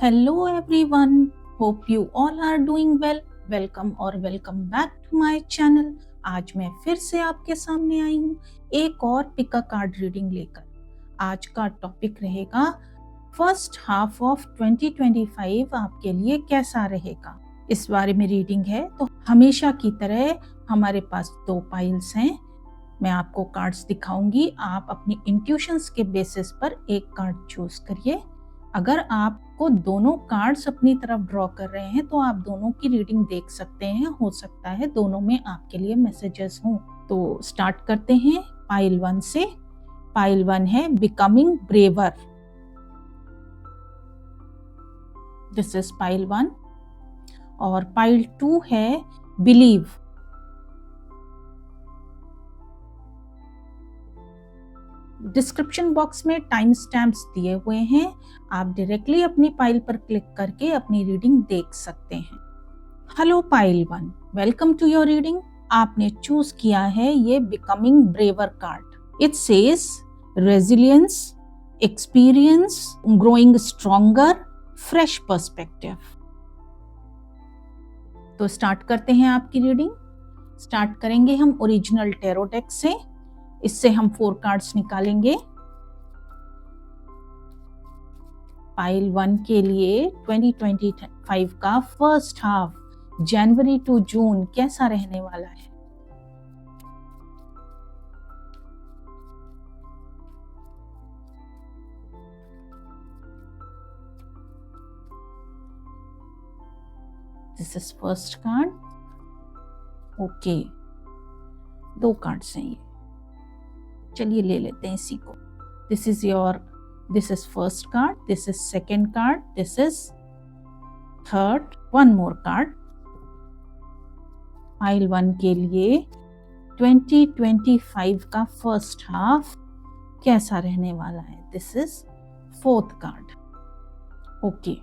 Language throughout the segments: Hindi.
Hello everyone, hope you all are doing well. Welcome back to my channel. आज मैं फिर से आपके सामने आई हूँ एक और पिक अ कार्ड रीडिंग लेकर। आज का टॉपिक रहेगा फर्स्ट हाफ ऑफ 2025 आपके लिए कैसा रहेगा, इस बारे में रीडिंग है। तो हमेशा की तरह हमारे पास दो पाइल्स हैं। मैं आपको कार्ड्स दिखाऊंगी, आप अपनी इंट्यूशंस के बेसिस पर एक कार्ड चूज करिए। अगर आपको दोनों कार्ड्स अपनी तरफ ड्रॉ कर रहे हैं तो आप दोनों की रीडिंग देख सकते हैं। हो सकता है दोनों में आपके लिए मैसेजेस हों। तो स्टार्ट करते हैं पाइल 1 से। पाइल 1 है becoming braver. This is pile 1। और पाइल 2 है बिलीव। डिस्क्रिप्शन बॉक्स में टाइम स्टैम्प्स दिए हुए हैं, आप डायरेक्टली अपनी पाइल पर क्लिक करके अपनी रीडिंग देख सकते हैं। Hello pile 1, welcome to your reading. आपने चूज किया है ये becoming braver card. It says resilience, experience, growing stronger, fresh perspective. तो स्टार्ट करते हैं आपकी रीडिंग। स्टार्ट करेंगे हम ओरिजिनल टैरो डेक से। इससे हम 4 कार्ड्स निकालेंगे। पाइल 1 के लिए 2025 का first half January to June कैसा रहने वाला है। This is first card. Okay, 2 cards हैं ये, चलिए ले लेते हैं इसी को। This is first card, this is second card, this is third, 1 more card. Pile 1 के लिए 2025 का फर्स्ट हाफ कैसा रहने वाला है। This is 4th card. Okay,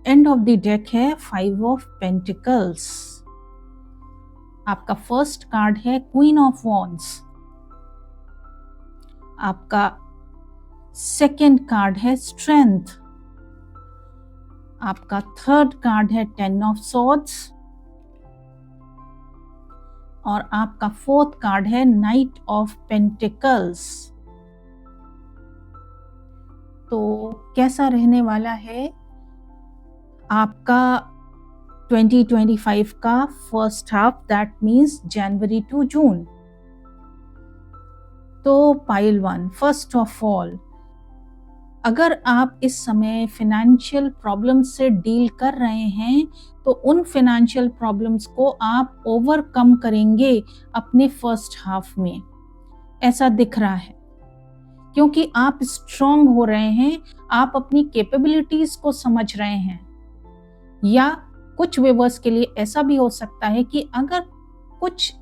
end of the deck है 5 ऑफ पेंटिकल्स। आपका फर्स्ट कार्ड है क्वीन ऑफ वॉन्ड्स। आपका सेकेंड कार्ड है स्ट्रेंथ। आपका थर्ड कार्ड है 10 ऑफ सॉर्ड्स। और आपका 4th कार्ड है नाइट ऑफ पेंटिकल्स। तो कैसा रहने वाला है आपका 2025 का first half, that means January to June. तो पाइल 1, फर्स्ट ऑफ ऑल, अगर आप इस समय फिनेंशियल प्रॉब्लम्स से डील कर रहे हैं तो उन फिनेंशियल प्रॉब्लम्स को आप ओवरकम करेंगे अपने फर्स्ट हाफ में, ऐसा दिख रहा है। क्योंकि आप स्ट्रांग हो रहे हैं, आप अपनी कैपेबिलिटीज को समझ रहे हैं। या कुछ व्यूअर्स के लिए ऐसा भी हो सकता है कि अगर कुछ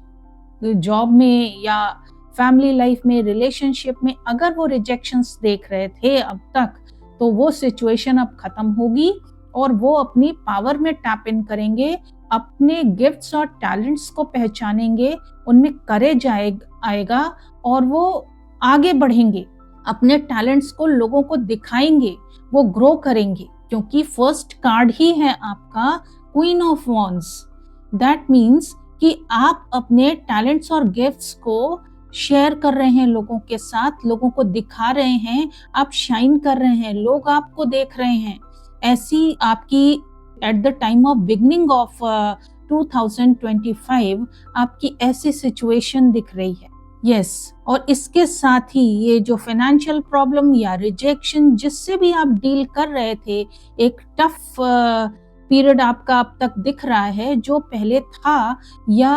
जॉब में या फैमिली लाइफ में, रिलेशनशिप में अगर वो रिजेक्शंस देख रहे थे अब तक, तो वो सिचुएशन अब खत्म होगी और वो अपनी पावर में टैप इन करेंगे, अपने गिफ्ट्स और टैलेंट्स को पहचानेंगे, उनमें करेज आएगा और वो आगे बढ़ेंगे, अपने टैलेंट्स को लोगों को दिखाएंगे, वो ग्रो करेंगे। क्योंकि फर्स्ट कार्ड ही है आपका queen of wands. That means कि आप अपने टैलेंट्स और गिफ्ट्स को शेयर कर रहे हैं लोगों के साथ, लोगों को दिखा रहे हैं, आप शाइन कर रहे हैं, लोग आपको देख रहे हैं। ऐसी आपकी at the time of beginning of 2025 आपकी ऐसी सिचुएशन दिख रही है। यस, और इसके साथ ही ये जो फाइनेंशियल प्रॉब्लम या रिजेक्शन जिससे भी आप डील कर रहे थे, एक टफ पीरियड आपका अब तक दिख रहा है, जो पहले था या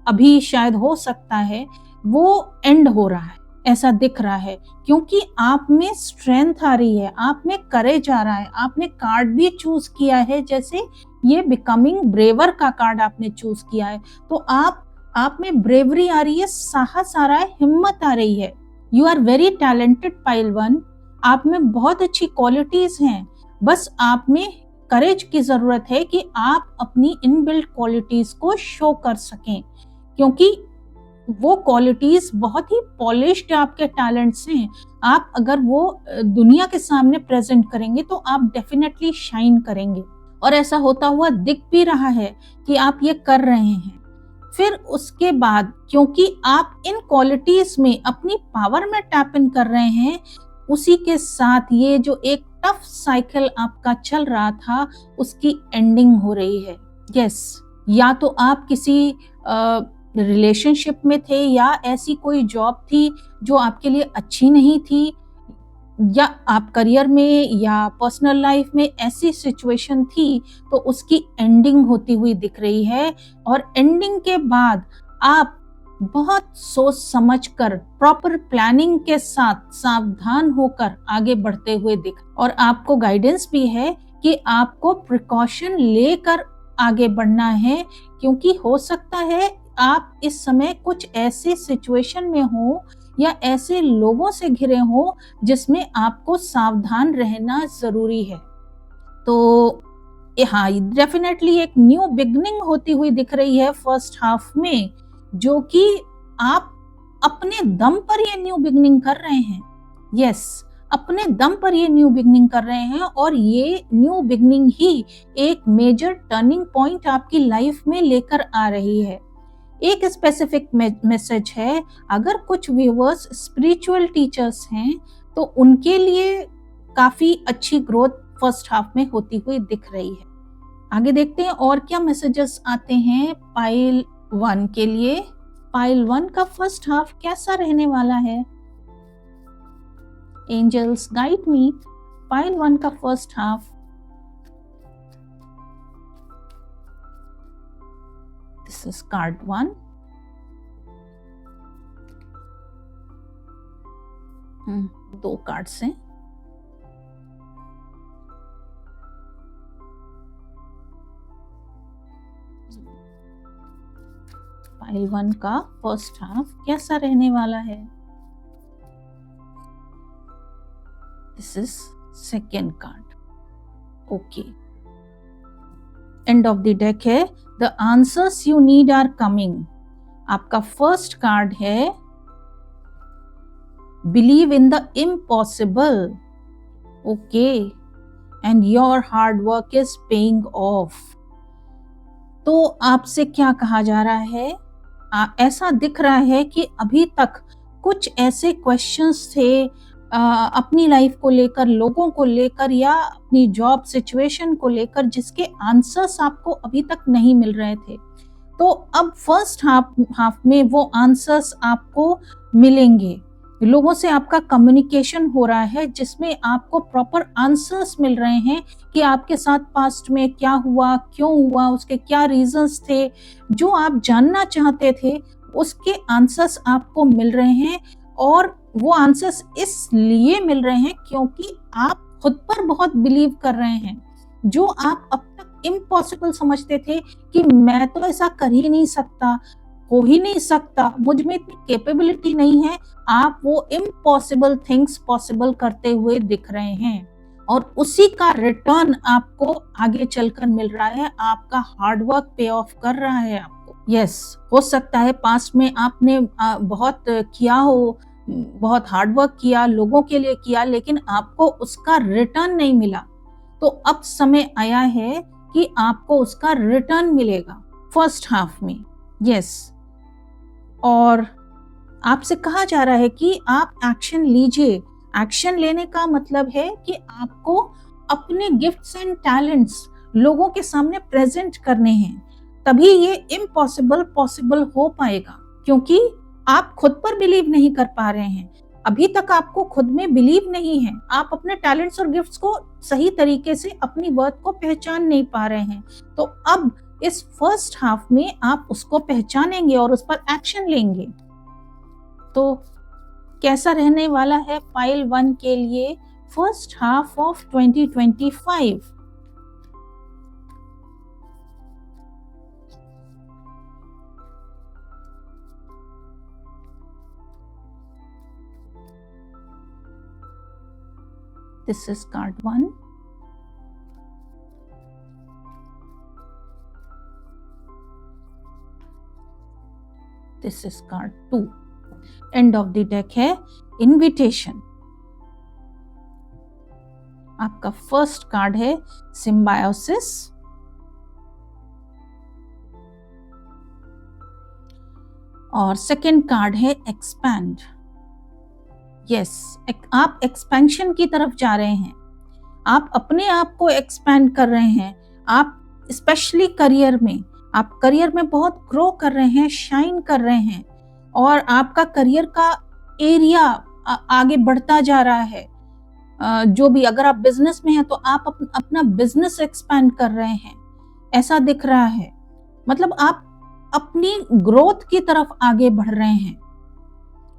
अभी शायद हो सकता है वो एंड हो रहा है, ऐसा दिख रहा है। क्योंकि आप में स्ट्रेंथ आ रही है, आप में करेज आ रहा है। आपने कार्ड भी चूज किया है, जैसे ये बिकमिंग ब्रेवर का कार्ड आपने चूज किया है, तो आप में ब्रेवरी आ रही है, साहस आ रहा है, हिम्मत आ रही है। You are very talented pile 1। आप में बहुत अच्छी क्वालिटीज हैं, बस आप में करेज की जरूरत है कि आप अपनी इनबिल्ट क्वालिटीज को शो कर सकें। क्योंकि वो क्वालिटीज बहुत ही पॉलिश्ड आपके टैलेंट्स हैं, आप अगर वो दुनिया के सामने प्रेजेंट करेंगे तो आप डेफिनेटली शाइन करेंगे, और ऐसा होता हुआ दिख भी रहा है कि आप ये कर रहे हैं। फिर उसके बाद क्योंकि आप इन क्वालिटीज में अपनी पावर में टैप इन कर रहे हैं, उसी के साथ ये जो एक टफ साइकिल आपका चल रहा था उसकी एंडिंग हो रही है। यस, या तो आप किसी रिलेशनशिप में थे, या ऐसी कोई जॉब थी जो आपके लिए अच्छी नहीं थी, या आप करियर में या पर्सनल लाइफ में ऐसी सिचुएशन थी, तो उसकी एंडिंग होती हुई दिख रही है। और एंडिंग के बाद आप बहुत सोच समझकर प्रॉपर प्लानिंग के साथ सावधान होकर आगे बढ़ते हुए दिख, और आपको गाइडेंस भी है कि आपको प्रिकॉशन लेकर आगे बढ़ना है, क्योंकि हो सकता है आप इस समय कुछ ऐसी सिचुएशन में हो या ऐसे लोगों से घिरे हो जिसमें आपको सावधान रहना जरूरी है। तो हाँ, डेफिनेटली एक न्यू बिगनिंग होती हुई दिख रही है फर्स्ट हाफ में, जो कि आप अपने दम पर ये न्यू बिगनिंग कर रहे हैं। यस, अपने दम पर ये न्यू बिगनिंग कर रहे हैं, और ये न्यू बिगनिंग ही एक मेजर टर्निंग पॉइंट आपकी लाइफ में लेकर आ रही है। एक स्पेसिफिक मैसेज है, अगर कुछ व्यूअर्स स्पिरिचुअल टीचर्स हैं तो उनके लिए काफी अच्छी ग्रोथ फर्स्ट हाफ में होती हुई दिख रही है। आगे देखते हैं और क्या मैसेजेस आते हैं पाइल 1 के लिए। पाइल 1 का फर्स्ट हाफ कैसा रहने वाला है? एंजल्स गाइड मी, पाइल 1 का first half. This is card 1. दो कार्ड्स हैं। पाइल 1 का फर्स्ट हाफ कैसा रहने वाला है? This is second card. Okay, end of the deck है, the answers you need are coming. आपका फर्स्ट कार्ड है believe in the impossible. Okay, and your hard work is paying off. तो आपसे क्या कहा जा रहा है? ऐसा दिख रहा है कि अभी तक कुछ ऐसे क्वेश्चंस थे अपनी लाइफ को लेकर, लोगों को लेकर, या अपनी जॉब सिचुएशन को लेकर, जिसके आंसर्स आपको अभी तक नहीं मिल रहे थे। तो अब फर्स्ट हाफ में वो आंसर्स आपको मिलेंगे। लोगों से आपका कम्युनिकेशन हो रहा है जिसमें आपको प्रॉपर आंसर्स मिल रहे हैं कि आपके साथ पास्ट में क्या हुआ, क्यों हुआ, उसके क्या रीजंस थे। जो आप जानना चाहते थे उसके आंसर्स आपको मिल रहे हैं, और वो आंसर्स इसलिए मिल रहे हैं क्योंकि आप खुद पर बहुत बिलीव कर रहे हैं। जो आप अब तक इम्पॉसिबल समझते थे कि मैं तो ऐसा कर ही नहीं सकता, हो ही नहीं सकता, मुझ में इतनी कैपेबिलिटी नहीं है, आप वो इम्पॉसिबल थिंग्स पॉसिबल करते हुए दिख रहे हैं, और उसी का रिटर्न आपको आगे चलकर मिल रहा है। आपका हार्ड वर्क पे ऑफ कर रहा है आपको। यस, हो सकता है पास्ट में आपने बहुत किया हो, बहुत हार्ड वर्क किया, लोगों के लिए किया, लेकिन आपको उसका रिटर्न नहीं मिला। तो अब समय आया है कि आपको उसका रिटर्न मिलेगा फर्स्ट हाफ में। यस, और आपसे कहा जा रहा है कि आप एक्शन लीजिए। एक्शन लेने का मतलब है कि आपको अपने गिफ्ट्स एंड टैलेंट्स लोगों के सामने प्रेजेंट करने हैं, तभी ये इम्पॉसिबल पॉसिबल हो पाएगा, क्योंकि आप खुद पर बिलीव नहीं कर पा रहे हैं। अभी तक आपको खुद में बिलीव नहीं है, आप अपने टैलेंट्स और गिफ्ट्स को सही तरीके से, अपनी वर्थ को पहचान नहीं पा रहे हैं। तो अब इस फर्स्ट हाफ में आप उसको पहचानेंगे और उस पर एक्शन लेंगे। तो कैसा रहने वाला है पाइल 1 के लिए first half of 2025? This is card 1. This is called 2। And of the deck है इनविटेशन। आपका फर्स्ट कार्ड है सिम्बायोसिस और सेकंड कार्ड है एक्सपैंड। यस, आप एक्सपेंशन की तरफ जा रहे हैं, आप अपने आप को एक्सपैंड कर रहे हैं। आप स्पेशली करियर में, आप करियर में बहुत ग्रो कर रहे हैं, शाइन कर रहे हैं और आपका करियर का एरिया आगे बढ़ता जा रहा है। जो भी, अगर आप बिजनेस में हैं तो आप अपना बिजनेस एक्सपैंड कर रहे हैं, ऐसा दिख रहा है। मतलब आप अपनी ग्रोथ की तरफ आगे बढ़ रहे हैं।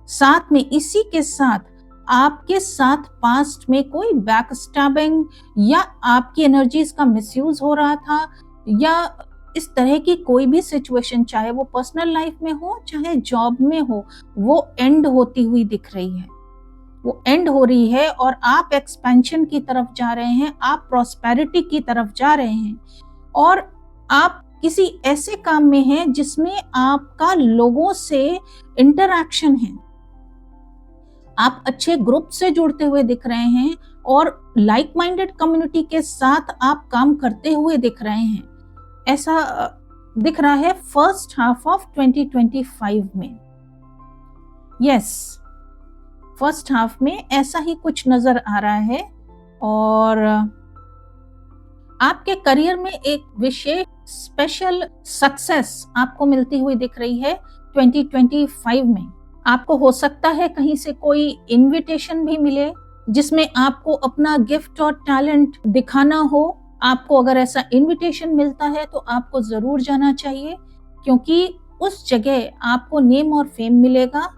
साथ में इसी के साथ आपके साथ पास्ट में कोई बैकस्टैबिंग या आपकी एनर्जीज का मिसयूज हो रहा था या इस तरह की कोई भी सिचुएशन, चाहे वो पर्सनल लाइफ में हो चाहे जॉब में हो, वो एंड होती हुई दिख रही है। वो एंड हो रही है और आप एक्सपेंशन की तरफ जा रहे हैं, आप प्रॉस्पेरिटी की तरफ जा रहे हैं और आप किसी ऐसे काम में हैं जिसमें आपका लोगों से इंटरैक्शन है। आप अच्छे ग्रुप से जुड़ते हुए दिख रहे हैं और लाइक माइंडेड कम्युनिटी के साथ आप काम करते हुए दिख रहे हैं। ऐसा दिख रहा है फर्स्ट हाफ ऑफ 2025 में। यस, फर्स्ट हाफ में ऐसा ही कुछ नजर आ रहा है और आपके करियर में एक विशेष स्पेशल सक्सेस आपको मिलती हुई दिख रही है 2025 में। आपको हो सकता है कहीं से कोई इनविटेशन भी मिले जिसमें आपको अपना गिफ्ट और टैलेंट दिखाना हो। आपको अगर ऐसा इनविटेशन मिलता है तो आपको जरूर जाना चाहिए, क्योंकि उस जगह आपको नेम और फेम मिलेगा।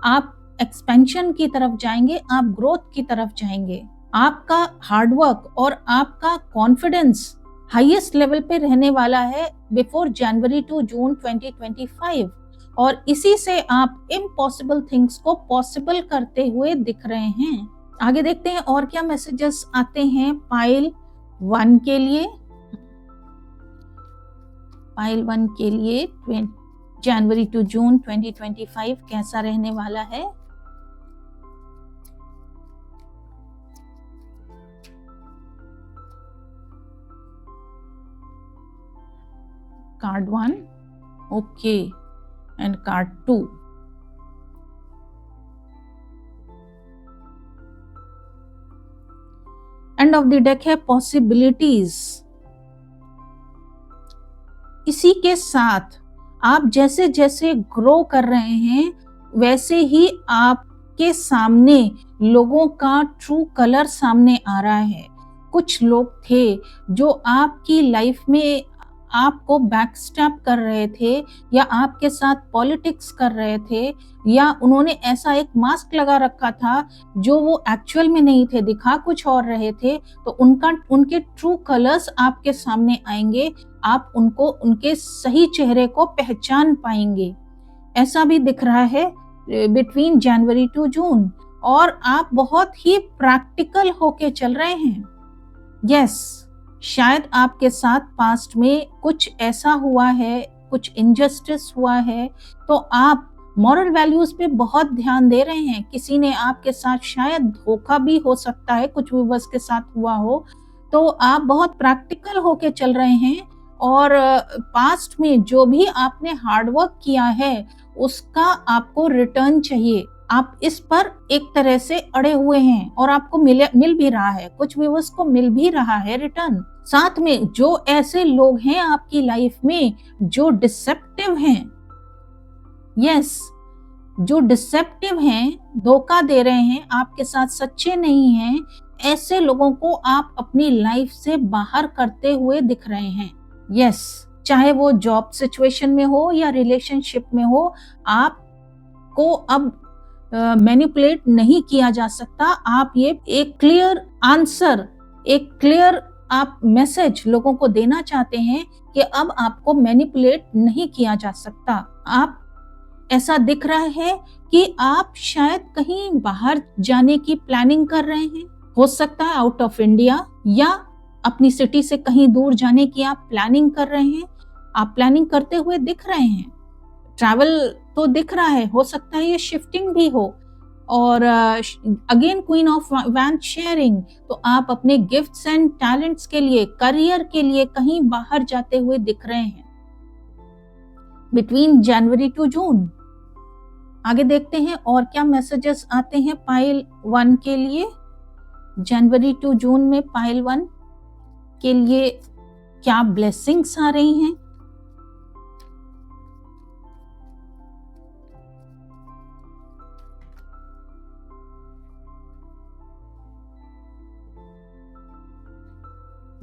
आप एक्सपेंशन की तरफ जाएंगे, आप ग्रोथ की तरफ जाएंगे। आपका हार्डवर्क और आपका कॉन्फिडेंस हाईएस्ट लेवल पे रहने वाला है बिफोर जनवरी टू जून 2025 और इसी से आप इम्पॉसिबल थिंग्स को पॉसिबल करते हुए दिख रहे हैं। आगे देखते हैं और क्या मैसेजेस आते हैं पाइल 1 के लिए। पाइल 1 के लिए जनवरी टू जून 2025 कैसा रहने वाला है। Card 1, okay, and card 2। And of the deck है पॉसिबिलिटीज। इसी के साथ आप जैसे जैसे ग्रो कर रहे हैं वैसे ही आपके सामने लोगों का ट्रू कलर सामने आ रहा है। कुछ लोग थे जो आपकी लाइफ में आपको बैकस्टैप कर रहे थे या आपके साथ पॉलिटिक्स कर रहे थे या उन्होंने ऐसा एक मास्क लगा रखा था जो वो एक्चुअल में नहीं थे, दिखा कुछ और रहे थे। तो उनके ट्रू कलर्स आपके सामने आएंगे, आप उनको, उनके सही चेहरे को पहचान पाएंगे। ऐसा भी दिख रहा है बिटवीन जनवरी टू जून और आप बहुत ही प्रैक्टिकल होके चल रहे हैं। यस, शायद आपके साथ पास्ट में कुछ ऐसा हुआ है, कुछ इनजस्टिस हुआ है, तो आप मॉरल वैल्यूज पे बहुत ध्यान दे रहे हैं। किसी ने आपके साथ शायद धोखा भी हो सकता है, कुछ व्यूअर्स के साथ हुआ हो, तो आप बहुत प्रैक्टिकल होके चल रहे हैं और पास्ट में जो भी आपने हार्डवर्क किया है उसका आपको रिटर्न चाहिए। आप इस पर एक तरह से अड़े हुए हैं और आपको मिल भी रहा है, कुछ व्यूअर्स को मिल भी रहा है रिटर्न। साथ में जो ऐसे लोग हैं आपकी लाइफ में जो डिसेप्टिव हैं, यस, जो डिसेप्टिव हैं, धोखा दे रहे हैं, आपके साथ सच्चे नहीं हैं, ऐसे लोगों को आप अपनी लाइफ से बाहर करते हुए दिख रहे हैं। यस, चाहे वो जॉब सिचुएशन में हो या रिलेशनशिप में हो, आपको अब मैनिपुलेट नहीं किया जा सकता। आप ये एक क्लियर आंसर, एक क्लियर आप मैसेज लोगों को देना चाहते हैं कि अब आपको मैनिपुलेट नहीं किया जा सकता। आप, ऐसा दिख रहा है कि आप शायद कहीं बाहर जाने की प्लानिंग कर रहे हैं, हो सकता है आउट ऑफ इंडिया या अपनी सिटी से कहीं दूर जाने की आप प्लानिंग कर रहे हैं। आप प्लानिंग करते हुए दिख रहे हैं। ट्रैवल तो दिख रहा है, हो सकता है ये शिफ्टिंग भी हो। और again queen of wand sharing, तो आप अपने गिफ्ट्स एंड टैलेंट्स के लिए, करियर के लिए कहीं बाहर जाते हुए दिख रहे हैं बिटवीन जनवरी टू जून। आगे देखते हैं और क्या मैसेजेस आते हैं पाइल 1 के लिए। जनवरी टू जून में पाइल 1 के लिए क्या ब्लेसिंग्स आ रही हैं।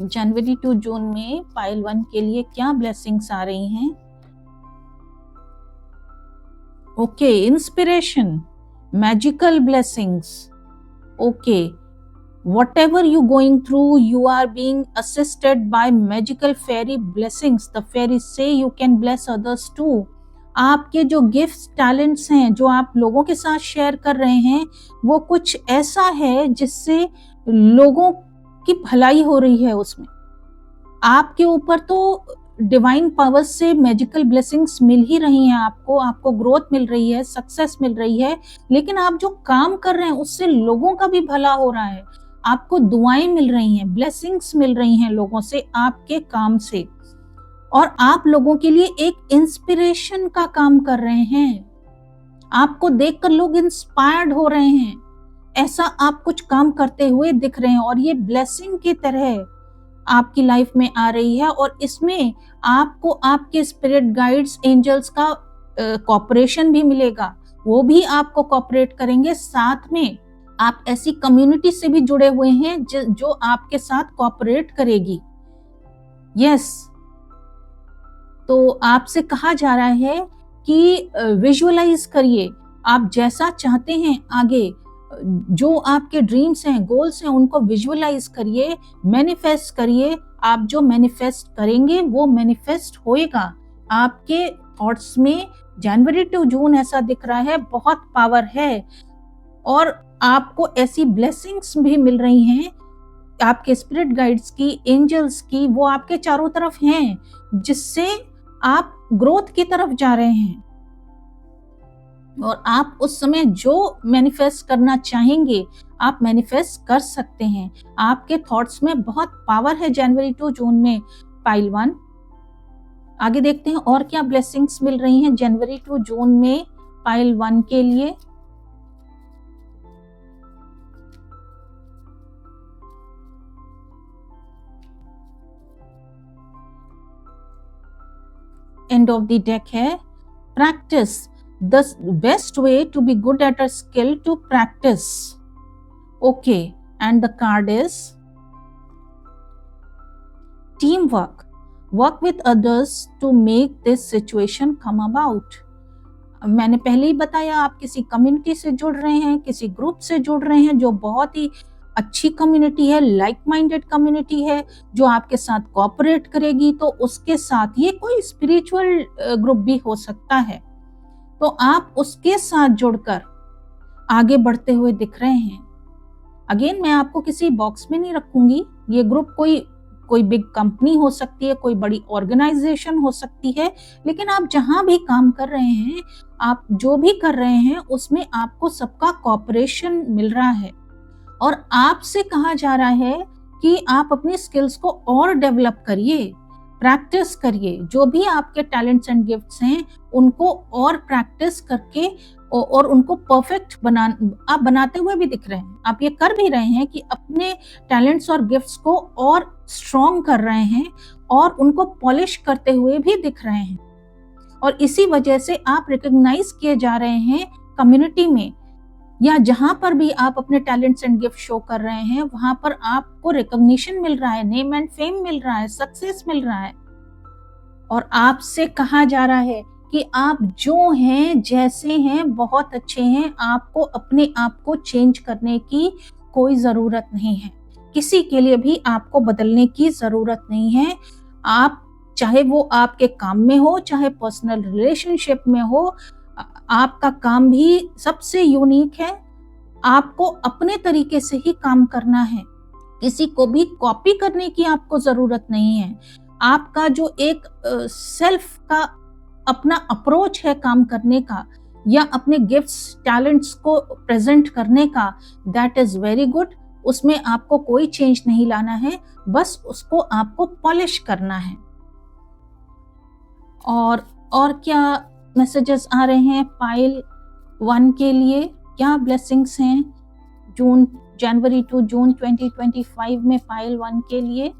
जनवरी टू जून में पाइल 1 के लिए क्या ब्लेसिंग्स आ रही हैं। Okay, inspiration, magical blessings. Okay, whatever you going through, you are being assisted by magical fairy blessings. The fairies say you can bless others too. आपके जो गिफ्ट्स टैलेंट्स हैं जो आप लोगों के साथ शेयर कर रहे हैं, वो कुछ ऐसा है जिससे लोगों की भलाई हो रही है। उसमें आपके ऊपर तो डिवाइन पावर्स से मैजिकल ब्लेसिंग्स मिल ही रही हैं आपको ग्रोथ मिल रही है, सक्सेस मिल रही है, लेकिन आप जो काम कर रहे हैं उससे लोगों का भी भला हो रहा है। आपको दुआएं मिल रही हैं, ब्लेसिंग्स मिल रही हैं लोगों से, आपके काम से, और आप लोगों के लिए एक इंस्पिरेशन का काम कर रहे हैं। आपको देखकर लोग इंस्पायर्ड हो रहे हैं, ऐसा आप कुछ काम करते हुए दिख रहे हैं, और ये ब्लेसिंग की तरह आपकी लाइफ में आ रही है। और इसमें आपको आपके स्पिरिट गाइड्स, एंजल्स का कोऑपरेशन भी मिलेगा, वो भी आपको कोऑपरेट करेंगे। साथ में आप ऐसी कम्युनिटी से भी जुड़े हुए हैं जो आपके साथ कोऑपरेट करेगी। यस, तो आपसे कहा जा रहा है कि विजुअलाइज करिए, आप जैसा चाहते हैं आगे, जो आपके ड्रीम्स हैं, गोल्स हैं, उनको विजुअलाइज करिए, मैनिफेस्ट करिए। आप जो मैनिफेस्ट करेंगे वो मैनिफेस्ट होएगा। आपके थॉट्स में जनवरी टू जून ऐसा दिख रहा है, बहुत पावर है, और आपको ऐसी ब्लेसिंग्स भी मिल रही हैं आपके स्पिरिट गाइड्स की, एंजल्स की, वो आपके चारों तरफ हैं, जिससे आप ग्रोथ की तरफ जा रहे हैं। और आप उस समय जो मैनिफेस्ट करना चाहेंगे आप मैनिफेस्ट कर सकते हैं। आपके थॉट्स में बहुत पावर है जनवरी टू जून में पाइल 1। आगे देखते हैं और क्या ब्लेसिंग्स मिल रही हैं जनवरी टू जून में पाइल 1 के लिए। एंड ऑफ द डेक है practice. The best way to be good at a skill to practice. Okay, and the card is teamwork. Work with others to make this situation come about. मैंने पहले ही बताया, आप किसी कम्युनिटी से जुड़ रहे हैं, किसी ग्रुप से जुड़ रहे हैं जो बहुत ही अच्छी कम्युनिटी है, लाइक माइंडेड कम्युनिटी है, जो आपके साथ कोऑपरेट करेगी। तो उसके साथ ये कोई स्पिरिचुअल ग्रुप भी हो सकता है, तो आप उसके साथ जुड़कर आगे बढ़ते हुए दिख रहे हैं। अगेन, मैं आपको किसी बॉक्स में नहीं रखूंगी। ये ग्रुप कोई बिग कंपनी हो सकती है, कोई बड़ी ऑर्गेनाइजेशन हो सकती है, लेकिन आप जहां भी काम कर रहे हैं, आप जो भी कर रहे हैं, उसमें आपको सबका कोऑपरेशन मिल रहा है। और आपसे कहा जा रहा है कि आप अपनी स्किल्स को और डेवलप करिए, प्रैक्टिस करिए। जो भी आपके टैलेंट्स एंड गिफ्ट्स हैं उनको और प्रैक्टिस करके और उनको परफेक्ट आप बनाते हुए भी दिख रहे हैं। आप ये कर भी रहे हैं कि अपने टैलेंट्स और गिफ्ट्स को और स्ट्रॉन्ग कर रहे हैं और उनको पॉलिश करते हुए भी दिख रहे हैं। और इसी वजह से आप रिकॉग्नाइज किए जा रहे हैं कम्युनिटी में, या जहां पर भी आप अपने टैलेंट्स एंड गिफ्ट शो कर रहे हैं, वहां पर आपको रिकॉग्निशन मिल रहा है, नेम एंड फेम मिल रहा है, सक्सेस मिल रहा है। और आपसे कहा जा रहा है कि आप जो हैं, जैसे हैं, बहुत अच्छे हैं। आपको अपने आप को चेंज करने की कोई जरूरत नहीं है, किसी के लिए भी आपको बदलने की जरूरत नहीं है। आप चाहे वो आपके काम में हो, चाहे पर्सनल रिलेशनशिप में हो, आपका काम भी सबसे यूनिक है। आपको अपने तरीके से ही काम करना है, किसी को भी कॉपी करने की आपको जरूरत नहीं है। आपका जो एक सेल्फ का अपना अप्रोच है काम करने का या अपने गिफ्ट्स टैलेंट्स को प्रेजेंट करने का, दैट इज वेरी गुड। उसमें आपको कोई चेंज नहीं लाना है, बस उसको आपको पॉलिश करना है। और क्या मैसेजेस आ रहे हैं पाइल 1 के लिए, क्या ब्लेसिंग्स हैं जनवरी टू जून 2025 में पाइल 1 के लिए?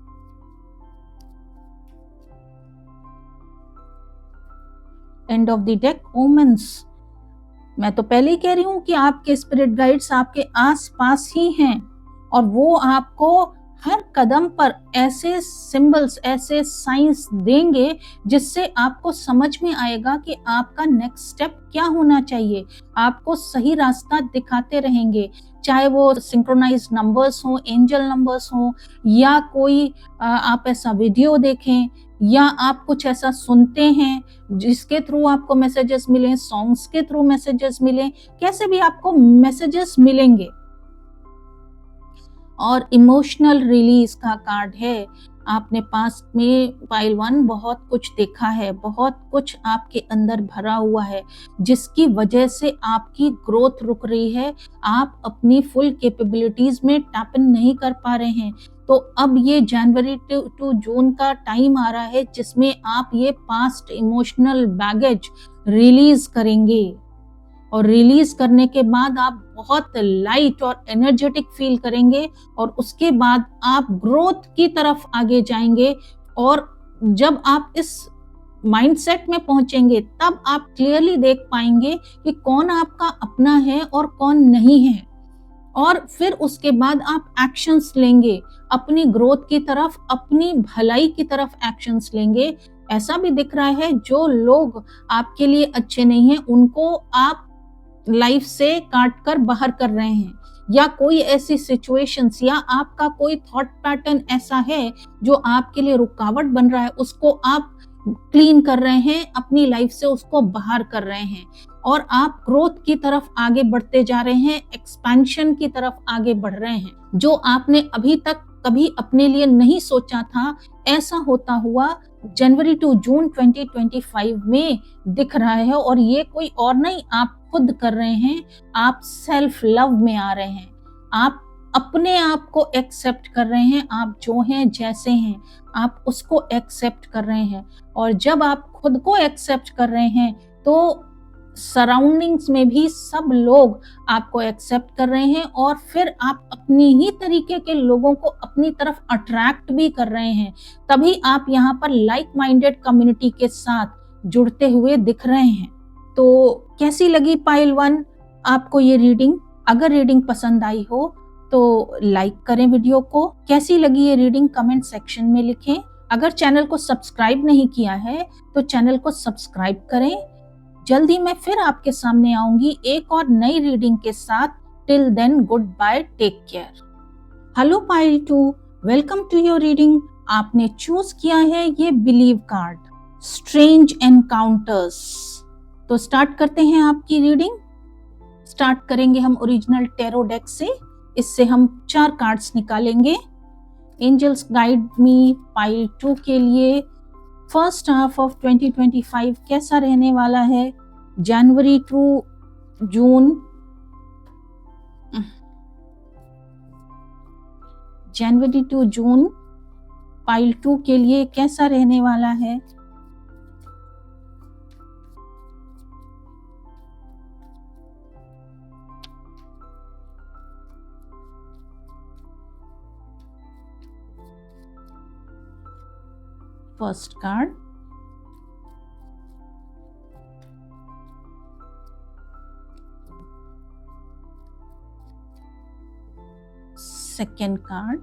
And of the deck omens. मैं तो पहले ही कह रही हूं कि आपके स्पिरिट गाइड्स आपके आसपास ही हैं और वो आपको हर कदम पर ऐसे सिंबल्स, ऐसे साइंस देंगे जिससे आपको समझ में आएगा कि आपका नेक्स्ट स्टेप क्या होना चाहिए। आपको सही रास्ता दिखाते रहेंगे, चाहे वो सिंक्रोनाइज्ड नंबर्स हो, एंजल नंबर्स हो, या कोई आप ऐसा वीडियो देखें, या आप कुछ ऐसा सुनते हैं जिसके थ्रू आपको मैसेजेस मिले, सॉन्ग्स के थ्रू मैसेजेस मिले, कैसे भी आपको मैसेजेस मिलेंगे। और इमोशनल रिलीज का कार्ड है। आपने पास्ट में पाइल 1 बहुत कुछ देखा है, बहुत कुछ आपके अंदर भरा हुआ है जिसकी वजह से आपकी ग्रोथ रुक रही है, आप अपनी फुल कैपेबिलिटीज में टैप इन नहीं कर पा रहे हैं। तो अब ये जनवरी टू जून का टाइम आ रहा है जिसमें आप ये पास्ट इमोशनल बैगेज रिलीज करेंगे, और रिलीज करने के बाद आप बहुत लाइट और एनर्जेटिक फील करेंगे और उसके बाद आप ग्रोथ की तरफ आगे जाएंगे। और जब आप इस माइंडसेट में पहुंचेंगे तब आप क्लियरली देख पाएंगे कि कौन आपका अपना है और कौन नहीं है, और फिर उसके बाद आप एक्शंस लेंगे अपनी ग्रोथ की तरफ, अपनी भलाई की तरफ एक्शंस लेंगे। ऐसा भी दिख रहा है जो लोग आपके लिए अच्छे नहीं हैं उनको आप लाइफ से काट कर बाहर कर रहे हैं, या कोई ऐसी सिचुएशंस या आपका कोई थॉट पैटर्न ऐसा है जो आपके लिए रुकावट बन रहा है, उसको आप क्लीन कर रहे हैं, अपनी लाइफ से उसको बाहर कर रहे हैं और आप ग्रोथ की तरफ आगे बढ़ते जा रहे हैं, एक्सपेंशन की तरफ आगे बढ़ रहे हैं। जो आपने अभी तक कभी अपने लिए नहीं सोचा था, ऐसा होता हुआ जनवरी टू जून 2025 में दिख रहा है। और ये कोई और नहीं, आप खुद कर रहे हैं। आप सेल्फ लव में आ रहे हैं, आप अपने आप को एक्सेप्ट कर रहे हैं, आप जो हैं जैसे हैं आप उसको एक्सेप्ट कर रहे हैं। और जब आप खुद को एक्सेप्ट कर रहे हैं तो सराउंडिंग्स में भी सब लोग आपको एक्सेप्ट कर रहे हैं, और फिर आप अपनी ही तरीके के लोगों को अपनी तरफ अट्रैक्ट भी कर रहे हैं। तभी आप यहाँ पर लाइक माइंडेड कम्युनिटी के साथ जुड़ते हुए दिख रहे हैं। तो कैसी लगी पाइल 1 आपको ये रीडिंग? अगर रीडिंग पसंद आई हो तो लाइक करें वीडियो को। कैसी लगी ये रीडिंग कमेंट सेक्शन में लिखें। अगर चैनल को सब्सक्राइब नहीं किया है तो चैनल को सब्सक्राइब करें। जल्दी मैं फिर आपके सामने आऊंगी एक और नई रीडिंग के साथ। Till then good bye, take care. Hello pile 2, welcome to your reading. आपने चूज किया है ये बिलीव कार्ड, स्ट्रेंज एनकाउंटर्स। तो स्टार्ट करते हैं आपकी रीडिंग। स्टार्ट करेंगे हम ओरिजिनल टैरो डेक से। इससे हम 4 कार्ड्स निकालेंगे। एंजल्स गाइड मी पाइल 2 के लिए फर्स्ट हाफ ऑफ 2025 कैसा रहने वाला है, January to June. January to June pile 2 के लिए कैसा रहने वाला है। First card, second card,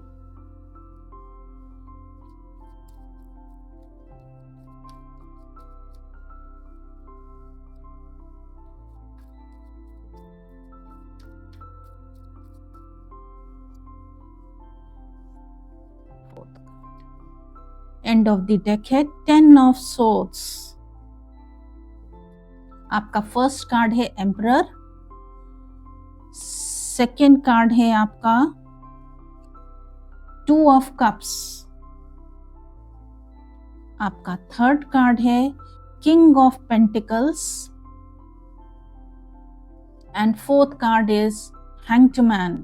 end of the deck है 10 ऑफ सोर्ड्स। आपका फर्स्ट कार्ड है एम्परर, सेकेंड कार्ड है आपका 2 ऑफ कप्स, आपका थर्ड कार्ड है King of Pentacles, and fourth card is Hanged Man.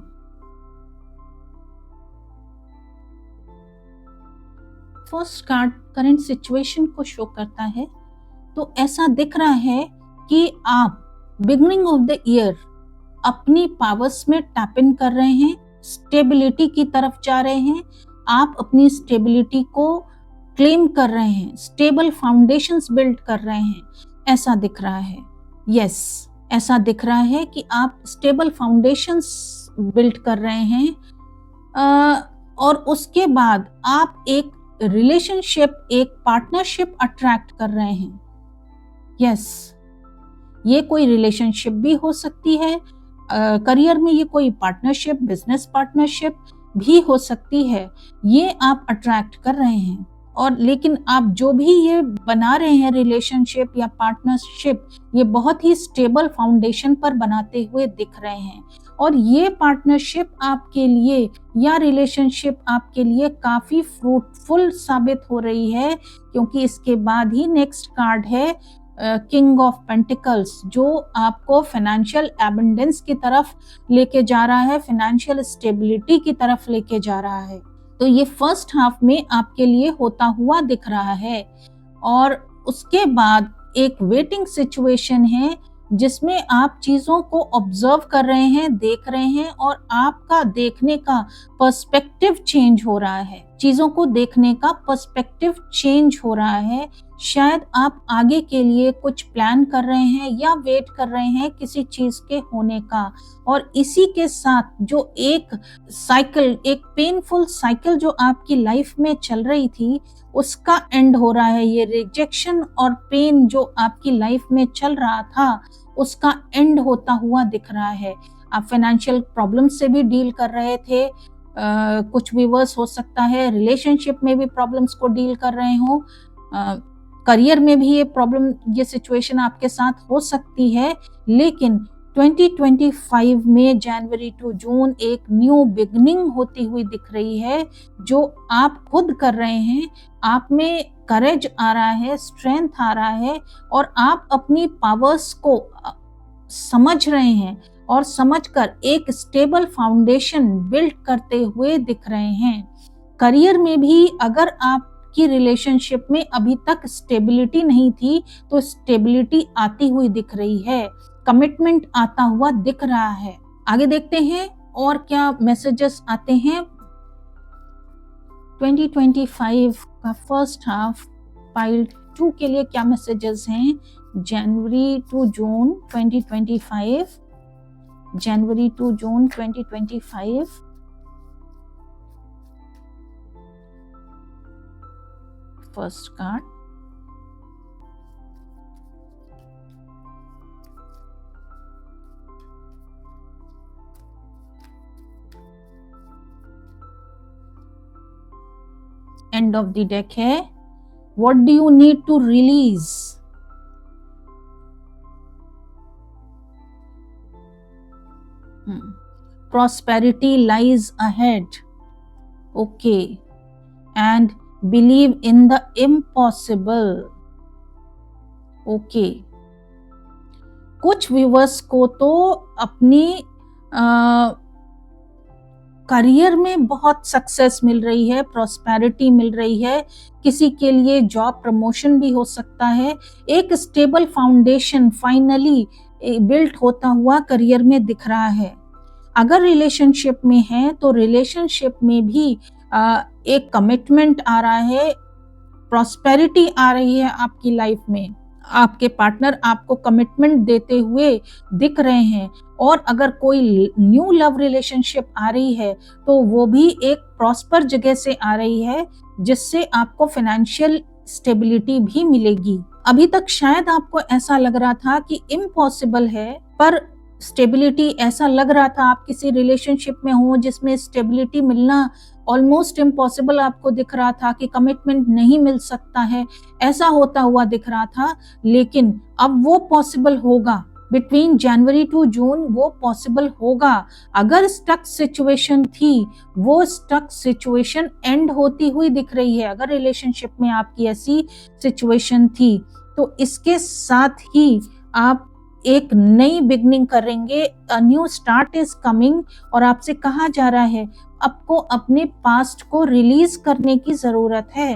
First card current situation को शो करता है, तो ऐसा दिख रहा है कि आप बिगनिंग ऑफ द ईयर अपनी पावर्स में टैप इन कर रहे हैं, स्टेबिलिटी की तरफ जा रहे हैं, आप अपनी स्टेबिलिटी को क्लेम कर रहे हैं, स्टेबल फाउंडेशंस बिल्ड कर रहे हैं, ऐसा दिख रहा है। यस, ऐसा दिख रहा है कि आप स्टेबल फाउंडेशंस बिल्ड कर रहे हैं और उसके बाद आप एक रिलेशनशिप, एक पार्टनरशिप अट्रैक्ट कर रहे हैं। यस, ये कोई रिलेशनशिप भी हो सकती है, करियर में ये कोई पार्टनरशिप, बिजनेस पार्टनरशिप भी हो सकती है, ये आप अट्रैक्ट कर रहे हैं। और लेकिन आप जो भी ये बना रहे हैं रिलेशनशिप या पार्टनरशिप, ये बहुत ही स्टेबल फाउंडेशन पर बनाते हुए दिख रहे हैं। और ये पार्टनरशिप आपके लिए या रिलेशनशिप आपके लिए काफी फ्रूटफुल साबित हो रही है, क्योंकि इसके बाद ही नेक्स्ट कार्ड है किंग ऑफ पेंटिकल्स, जो आपको फाइनेंशियल एबंडेंस की तरफ लेके जा रहा है, फाइनेंशियल स्टेबिलिटी की तरफ लेके जा रहा है। तो ये फर्स्ट हाफ में आपके लिए होता हुआ दिख रहा है। और उसके बाद एक वेटिंग सिचुएशन है जिसमें आप चीजों को ऑब्जर्व कर रहे हैं, देख रहे हैं, और आपका देखने का पर्सपेक्टिव चेंज हो रहा है। चीजों को देखने का पर्सपेक्टिव चेंज हो रहा है। शायद आप आगे के लिए कुछ प्लान कर रहे हैं या वेट कर रहे हैं किसी चीज के होने का। और इसी के साथ जो एक साइकिल, एक पेनफुल साइकिल जो आपकी लाइफ में चल रही थी, उसका एंड हो रहा है। ये रिजेक्शन और पेन जो आपकी लाइफ में चल रहा था, उसका एंड होता हुआ दिख रहा है। आप फाइनेंशियल प्रॉब्लम से भी डील कर रहे थे, कुछ व्यूअर्स हो सकता है रिलेशनशिप में भी प्रॉब्लम्स को डील कर रहे हो, करियर में भी ये प्रॉब्लम, ये सिचुएशन आपके साथ हो सकती है। लेकिन 2025 में जनवरी टू जून एक न्यू बिगनिंग होती हुई दिख रही है, जो आप खुद कर रहे हैं। आप में करेज आ रहा है, स्ट्रेंथ आ रहा है, और आप अपनी पावर्स को समझ रहे हैं और समझकर एक स्टेबल फाउंडेशन बिल्ड करते हुए दिख रहे हैं। करियर में भी अगर आपकी रिलेशनशिप में अभी तक स्टेबिलिटी नहीं थी, तो स्टेबिलिटी आती हुई दिख रही है, कमिटमेंट आता हुआ दिख रहा है। आगे देखते हैं और क्या मैसेजेस आते हैं। 2025 का फर्स्ट हाफ पाइल 2 के लिए क्या मैसेजेस हैं। January to June 2025, January to June 2025। First card, end of the deck है what do you need to release. Prosperity lies ahead. Okay. And believe in the impossible. Okay. कुछ व्यूअर्स को तो अपनी करियर में बहुत सक्सेस मिल रही है, प्रॉस्पेरिटी मिल रही है, किसी के लिए जॉब प्रमोशन भी हो सकता है। एक स्टेबल फाउंडेशन फाइनली बिल्ड होता हुआ करियर में दिख रहा है। अगर रिलेशनशिप में है तो रिलेशनशिप में भी एक कमिटमेंट आ रहा है, प्रॉस्पेरिटी आ रही है आपकी लाइफ में। आपके पार्टनर आपको कमिटमेंट देते हुए दिख रहे हैं। और अगर कोई न्यू लव रिलेशनशिप आ रही है तो वो भी एक प्रॉस्पर जगह से आ रही है, जिससे आपको फाइनेंशियल स्टेबिलिटी भी मिलेगी। अभी तक शायद आपको ऐसा लग रहा था कि इम्पॉसिबल है, पर स्टेबिलिटी, ऐसा लग रहा था आप किसी रिलेशनशिप में हो जिसमें स्टेबिलिटी मिलना ऑलमोस्ट इम्पॉसिबल आपको दिख रहा था, कि कमिटमेंट नहीं मिल सकता है, ऐसा होता हुआ दिख रहा था। लेकिन अब वो पॉसिबल होगा, बिटवीन जनवरी टू जून वो पॉसिबल होगा। अगर स्टक सिचुएशन थी, वो स्टक सिचुएशन एंड होती हुई दिख रही है। अगर रिलेशनशिप में आपकी ऐसी सिचुएशन थी तो इसके साथ ही आप एक नई बिगनिंग करेंगे, a new start is coming. और आपसे कहा जा रहा है आपको अपने पास्ट को रिलीज करने की जरूरत है।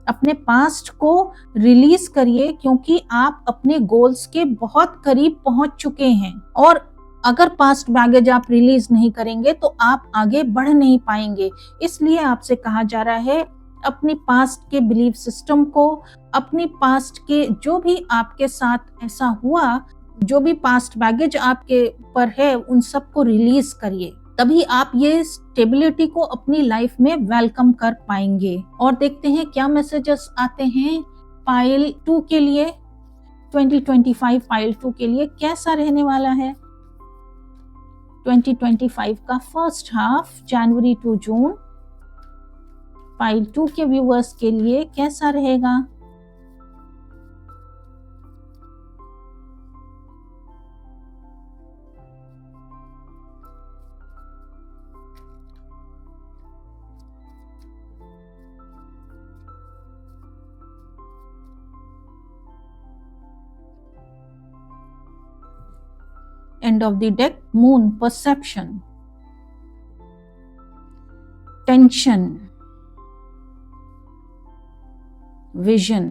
अपने पास्ट को रिलीज करिए, क्योंकि आप अपने गोल्स के बहुत करीब पहुंच चुके हैं। और अगर पास्ट बैगेज आप रिलीज नहीं करेंगे तो आप आगे बढ़ नहीं पाएंगे। इसलिए आपसे कहा जा रहा है अपनी पास्ट के बिलीफ सिस्टम को, अपनी पास्ट के जो भी आपके साथ ऐसा हुआ, जो भी पास्ट बैगेज आपके पर है, उन सबको रिलीज करिए। तभी आप ये स्टेबिलिटी को अपनी लाइफ में वेलकम कर पाएंगे। और देखते हैं क्या मैसेजेस आते हैं पाइल 2 के लिए। 2025 पाइल 2 के लिए कैसा रहने वाला है? 2025 का first half January to June pile 2 के व्यूअर्स के लिए कैसा रहेगा? End of the deck, moon, perception, tension, vision.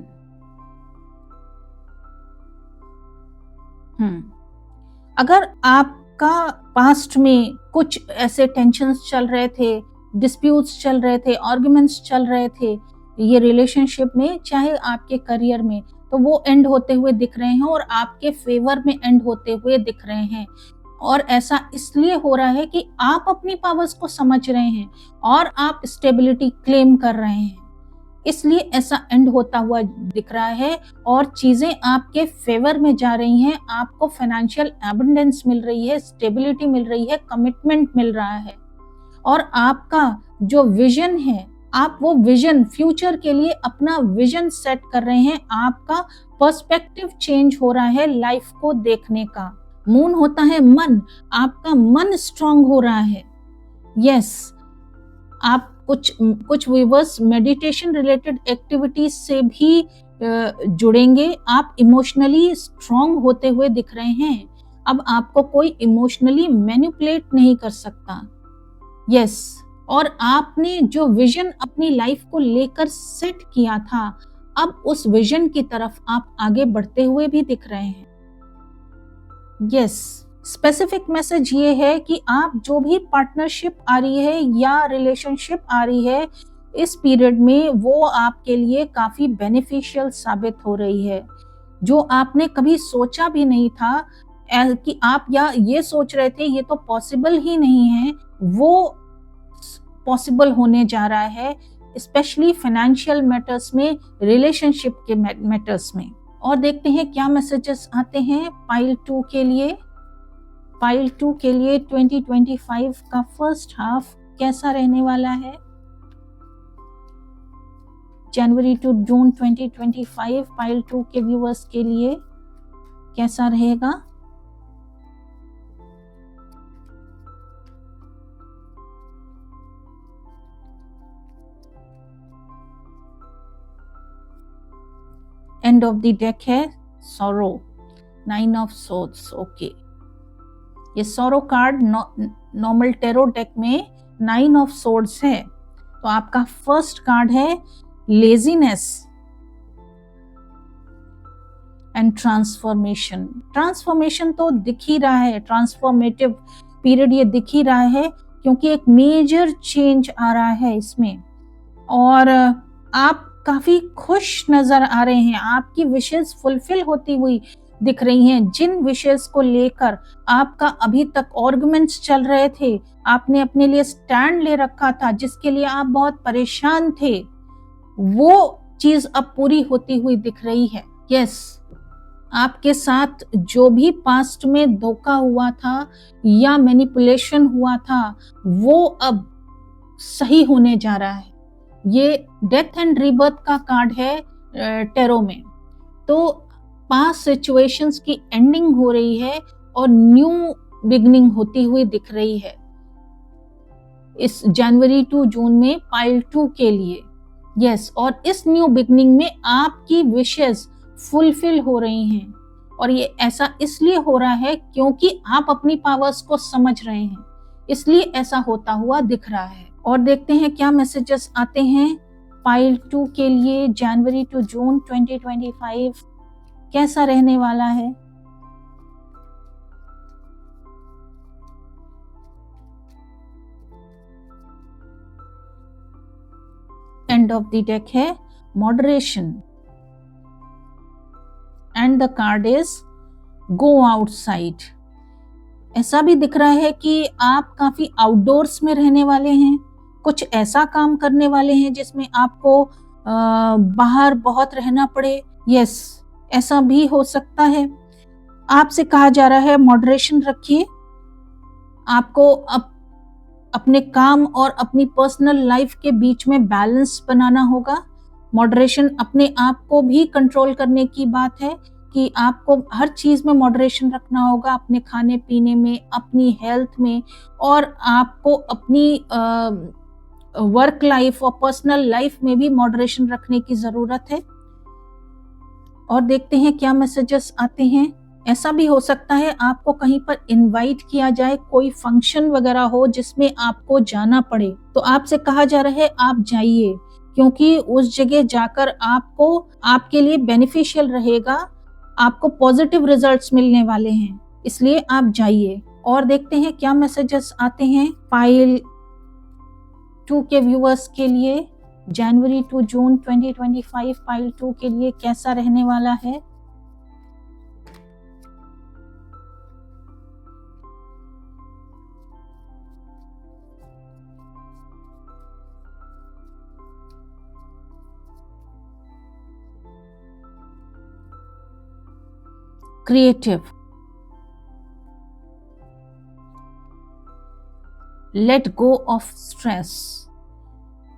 अगर आपका पास्ट में कुछ ऐसे टेंशन्स चल रहे थे, डिस्प्यूट्स चल रहे थे, आर्ग्यूमेंट्स चल रहे थे ये रिलेशनशिप में, चाहे आपके करियर में, तो वो एंड होते हुए दिख रहे हैं और आपके फेवर में एंड होते हुए दिख रहे हैं। और ऐसा इसलिए हो रहा है कि आप अपनी पावर्स को समझ रहे हैं और आप स्टेबिलिटी क्लेम कर रहे हैं, इसलिए ऐसा एंड होता हुआ दिख रहा है और चीजें आपके फेवर में जा रही हैं। आपको फाइनेंशियल एबंडेंस मिल रही है, स्टेबिलिटी मिल रही है, कमिटमेंट मिल रहा है। और आपका जो विजन है, आप वो विजन फ्यूचर के लिए अपना विजन सेट कर रहे हैं। आपका पर्सपेक्टिव चेंज हो रहा है लाइफ को देखने का। मून होता है मन, आपका मन स्ट्रांग हो रहा है। यस, आप कुछ व्यूअर्स मेडिटेशन रिलेटेड एक्टिविटीज से भी जुड़ेंगे। आप इमोशनली स्ट्रांग होते हुए दिख रहे हैं। अब आपको कोई इमोशनली मैनिपुलेट नहीं कर सकता। यस, और आपने जो विजन अपनी लाइफ को लेकर सेट किया था, अब उस विजन की तरफ आप आगे बढ़ते हुए भी दिख रहे हैं। यस, स्पेसिफिक मैसेज ये है कि आप जो भी पार्टनरशिप आ रही है या रिलेशनशिप आ रही है इस पीरियड में, वो आपके लिए काफी बेनिफिशियल साबित हो रही है। जो आपने कभी सोचा भी नहीं था कि आप या ये सोच रहे थे ये तो पॉसिबल ही नहीं है, वो पॉसिबल होने जा रहा है, स्पेशली फाइनेंशियल मैटर्स में, रिलेशनशिप के मैटर्स में। और देखते हैं क्या मैसेजेस आते हैं पाइल 2 के लिए। पाइल 2 के लिए 2025 का फर्स्ट हाफ कैसा रहने वाला है? जनवरी टू जून 2025 पाइल 2 के व्यूअर्स के लिए कैसा रहेगा? एंड ऑफ द डेक है सॉरो, 9 ऑफ सोर्ड्स। ओके, ये sorrow card normal tarot deck में 9 ऑफ सोर्ड्स है। तो आपका फर्स्ट कार्ड है लेजीनेस एंड ट्रांसफॉर्मेशन। ट्रांसफॉर्मेशन तो दिख ही रहा है, ट्रांसफॉर्मेटिव पीरियड ये दिख ही रहा है, क्योंकि एक मेजर चेंज आ रहा है इसमें। और आप काफी खुश नजर आ रहे हैं, आपकी विशेष फुलफिल होती हुई दिख रही हैं। जिन विशेष को लेकर आपका अभी तक आर्गुमेंट्स चल रहे थे, आपने अपने लिए स्टैंड ले रखा था, जिसके लिए आप बहुत परेशान थे, वो चीज अब पूरी होती हुई दिख रही है। यस, आपके साथ जो भी पास्ट में धोखा हुआ था या मैनिपुलेशन हुआ था, वो अब सही होने जा रहा है। ये डेथ एंड रीबर्थ का कार्ड है टेरो में। तो पास्ट सिचुएशंस की एंडिंग हो रही है और न्यू बिगनिंग होती हुई दिख रही है इस जनवरी टू जून में पाइल 2 के लिए। यस, और इस न्यू बिगनिंग में आपकी विशेस फुलफिल हो रही हैं। और ये ऐसा इसलिए हो रहा है क्योंकि आप अपनी पावर्स को समझ रहे हैं, इसलिए ऐसा होता हुआ दिख रहा है। और देखते हैं क्या मैसेजेस आते हैं पाइल 2 के लिए जनवरी टू जून 2025 कैसा रहने वाला है। एंड ऑफ द डेक है moderation and the card is go outside. ऐसा भी दिख रहा है कि आप काफी आउटडोर्स में रहने वाले हैं, कुछ ऐसा काम करने वाले हैं जिसमें आपको बाहर बहुत रहना पड़े। यस, ऐसा भी हो सकता है। आपसे कहा जा रहा है मॉडरेशन रखिए, आपको अपने काम और अपनी पर्सनल लाइफ के बीच में बैलेंस बनाना होगा। मॉडरेशन अपने आप को भी कंट्रोल करने की बात है कि आपको हर चीज में मॉडरेशन रखना होगा, अपने खाने पीने में, अपनी हेल्थ में, और आपको अपनी वर्क लाइफ और पर्सनल लाइफ में भी मॉडरेशन रखने की जरूरत है। और देखते हैं क्या मैसेजेस आते हैं। ऐसा भी हो सकता है आपको कहीं पर इनवाइट किया जाए, कोई फंक्शन वगैरह हो जिसमें आपको जाना पड़े, तो आपसे कहा जा रहा है आप जाइए, क्योंकि उस जगह जाकर आपको आपके लिए बेनिफिशियल रहेगा, आपको पॉजिटिव रिजल्ट्स मिलने वाले हैं, इसलिए आप जाइए। और देखते हैं क्या मैसेजेस आते हैं पाइल 2 के व्यूअर्स के लिए जनवरी टू जून 2025 पाइल 2 के लिए कैसा रहने वाला है। Creative, let go of stress.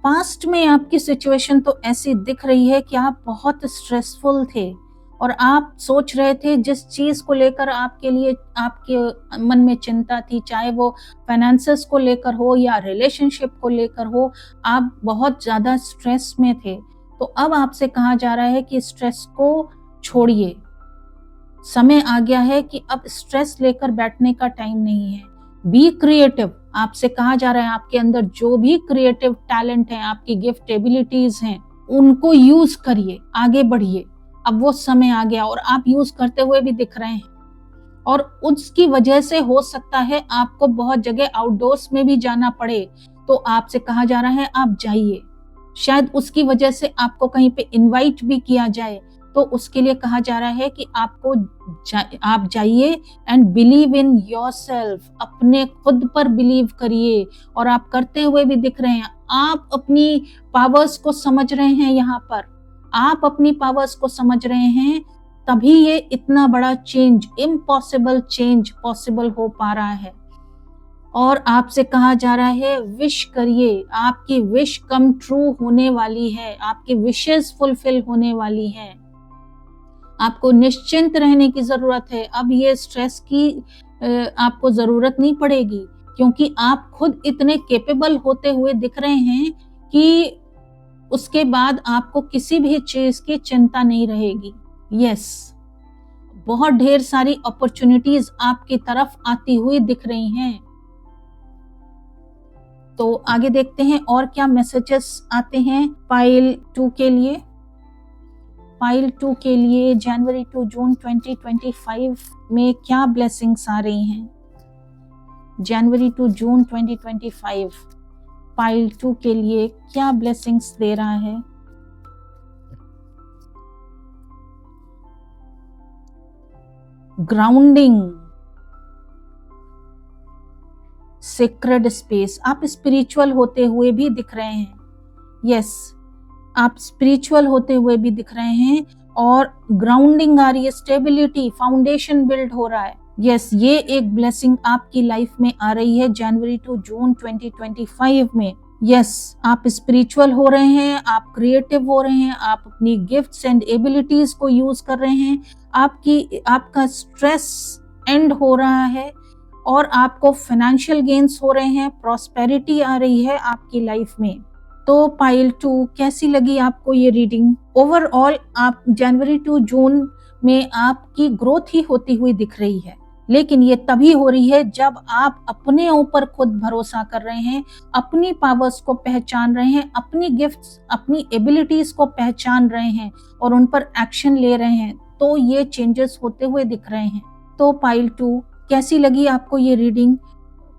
Past में आपकी सिचुएशन तो ऐसी दिख रही है कि आप बहुत स्ट्रेसफुल थे और आप सोच रहे थे जिस चीज को लेकर आपके लिए आपके मन में चिंता थी, चाहे वो फाइनेंसेस को लेकर हो या रिलेशनशिप को लेकर हो, आप बहुत ज्यादा स्ट्रेस में थे। तो अब आपसे कहा जा रहा है कि स्ट्रेस को छोड़िए, समय आ गया है कि अब स्ट्रेस लेकर बैठने का टाइम नहीं है। बी क्रिएटिव, आपसे कहा जा रहा है आपके अंदर जो भी क्रिएटिव टैलेंट है, आपकी गिफ्ट एबिलिटीज हैं, उनको यूज करिए, आगे बढ़िए। अब वो समय आ गया और आप यूज करते हुए भी दिख रहे हैं। और उसकी वजह से हो सकता है आपको बहुत जगह आउटडोर्स में भी जाना पड़े, तो आपसे कहा जा रहा है आप जाइए। शायद उसकी वजह से आपको कहीं पे इनवाइट भी किया जाए, तो उसके लिए कहा जा रहा है कि आप जाइए एंड बिलीव इन योरसेल्फ, अपने खुद पर बिलीव करिए। और आप करते हुए भी दिख रहे हैं, आप अपनी पावर्स को समझ रहे हैं, यहाँ पर आप अपनी पावर्स को समझ रहे हैं, तभी ये इतना बड़ा चेंज, इम्पॉसिबल चेंज पॉसिबल हो पा रहा है। और आपसे कहा जा रहा है विश करिए, आपकी विश कम ट्रू होने वाली है, आपकी विशेस फुलफिल होने वाली हैं। आपको निश्चिंत रहने की जरूरत है। अब ये स्ट्रेस की आपको जरूरत नहीं पड़ेगी, क्योंकि आप खुद इतने कैपेबल होते हुए दिख रहे हैं कि उसके बाद आपको किसी भी चीज की चिंता नहीं रहेगी। यस, बहुत ढेर सारी अपॉर्चुनिटीज आपकी तरफ आती हुई दिख रही हैं। तो आगे देखते हैं और क्या मैसेजेस आते हैं पाइल 2 के लिए। पाइल 2 के लिए जनवरी टू जून 2025 में क्या ब्लेसिंग्स आ रही हैं। जनवरी टू जून 2025 पाइल 2 के लिए क्या ब्लेसिंग्स दे रहा है। ग्राउंडिंग, सेक्रेड स्पेस, आप स्पिरिचुअल होते हुए भी दिख रहे हैं। यस, आप स्पिरिचुअल होते हुए भी दिख रहे हैं और ग्राउंडिंग आ रही है, स्टेबिलिटी, फाउंडेशन बिल्ड हो रहा है। यस, ये एक ब्लेसिंग आपकी लाइफ में आ रही है जनवरी टू जून 2025 में। यस, आप स्पिरिचुअल हो रहे हैं, आप क्रिएटिव हो रहे हैं, आप अपनी गिफ्ट्स एंड एबिलिटीज को यूज कर रहे हैं, आपका स्ट्रेस एंड हो रहा है और आपको फाइनेंशियल गेन्स हो रहे हैं, प्रॉस्पेरिटी आ रही है आपकी लाइफ में। तो पाइल 2 कैसी लगी आपको ये रीडिंग? ओवरऑल आप जनवरी टू जून में आपकी ग्रोथ ही होती हुई दिख रही है, लेकिन ये तभी हो रही है जब आप अपने ऊपर खुद भरोसा कर रहे हैं, अपनी पावर्स को पहचान रहे हैं, अपनी गिफ्ट्स, अपनी एबिलिटीज को पहचान रहे हैं और उन पर एक्शन ले रहे हैं, तो ये चेंजेस होते हुए दिख रहे हैं। तो पाइल 2 कैसी लगी आपको ये रीडिंग?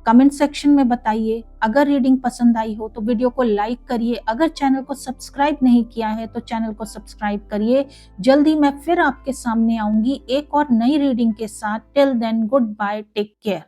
कमेंट सेक्शन में बताइए। अगर रीडिंग पसंद आई हो तो वीडियो को लाइक करिए। अगर चैनल को सब्सक्राइब नहीं किया है तो चैनल को सब्सक्राइब करिए। जल्दी मैं फिर आपके सामने आऊंगी एक और नई रीडिंग के साथ। Till then good bye, take care.